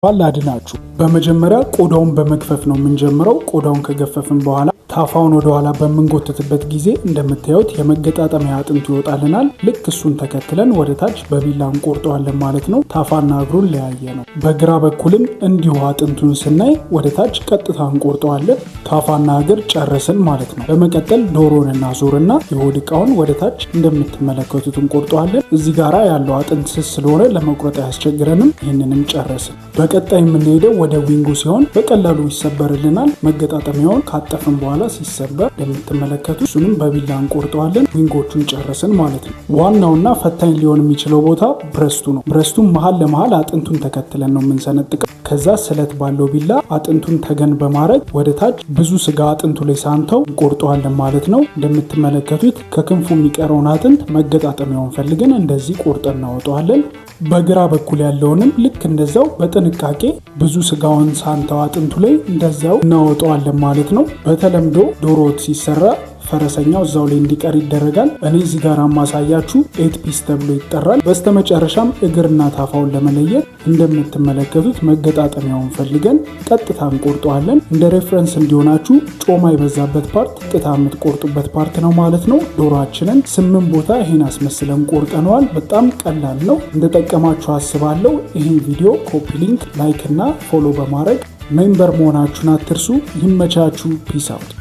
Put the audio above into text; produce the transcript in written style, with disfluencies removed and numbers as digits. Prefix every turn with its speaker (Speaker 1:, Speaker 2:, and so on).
Speaker 1: ባላድናችሁ በመጀመሪያ ቆዳውን በመግፈፍ ነው የምንጀምረው። ቆዳውን ከገፈፍን በኋላ ታፋውን ወደ ኋላ በመንጎተትበት ጊዜ እንደምታዩት የመገጣጠሚያ አጥንቱ ይወጣልናል። ልክ እሱን ተከትለን ወደ ታች በቢላ እንቆርጠዋለን ማለት ነው። ታፋና እግሩን ለያየ ነው። በግራ በኩልም እንዲሁ አጥንቱን ስናይ ወደ ታች ቀጥታ እንቆርጠዋለን። ታፋና እግር ጨረስን ማለት ነው። በመቀጠል ዶሮን እናዞርና የሆድ ዕቃውን ወደ ታች እንደምትመለከቱት እንቆርጠዋለን። እዚህ ጋራ ያለው አጥንት ስስ ስለሆነ ለመቁረጥ አያስቸግረንም። ይህንንም ጨረስን። በቀጣይ የምንሄደው ወደ ዊንጉ ሲሆን በቀላሉ ይሰበርልናል። መገጣጠሚያውን ካጠፍን በኋላ ሲሰበር እንደምትመለከቱት እሱንም በቢላ እንቆርጠዋለን። ዊንጎቹን ጨረስን ማለት ነው። ዋናውና ፈታኝ ሊሆን የሚችለው ቦታ ብረስቱ ነው። ብረስቱን መሀል ለመሀል አጥንቱን ተከትለን ነው የምንሰነጥቀው። ከዛ ስለት ባለው ቢላ አጥንቱን ተገን በማድረግ ወደ ታች ብዙ ስጋ አጥንቱ ላይ ሳንተው እንቆርጠዋለን ማለት ነው። እንደምትመለከቱት ከክንፉ የሚቀረውን አጥንት መገጣጠሚያውን ፈልገን እንደዚህ ቆርጠን እናወጣዋለን። በግራ በኩል ያለውንም ልክ እንደዛው በጥንቃቄ ብዙ ስጋውን ሳንተው አጥንቱ ላይ እንደዛው እናወጣዋለን ማለት ነው። በተለምዶ ዶሮ ወጥ ሲሰራ ፈረሰኛው እዛው ላይ እንዲቀር ይደረጋል። እኔ እዚህ ጋር ማሳያችሁ 8 ፒስ ተብሎ ይጠራል። በስተመጨረሻም እግርና ታፋውን ለመለየት እንደምትመለከቱት መገጣጠሚያውን ፈልገን ቀጥታ እንቆርጠዋለን። እንደ ሬፈረንስ እንዲሆናችሁ ጮማ የበዛበት ፓርት ቀጥታ የምትቆርጡበት ፓርት ነው ማለት ነው። ዶሮአችንን 8 ቦታ ይሄን አስመስለን ቆርጠነዋል። በጣም ቀላል ነው። እንደጠቀማችሁ አስባለሁ። ይህን ቪዲዮ ኮፒ ሊንክ፣ ላይክ እና ፎሎ በማድረግ ሜምበር መሆናችሁን አትርሱ። ይመቻችሁ። ፒስ አውት።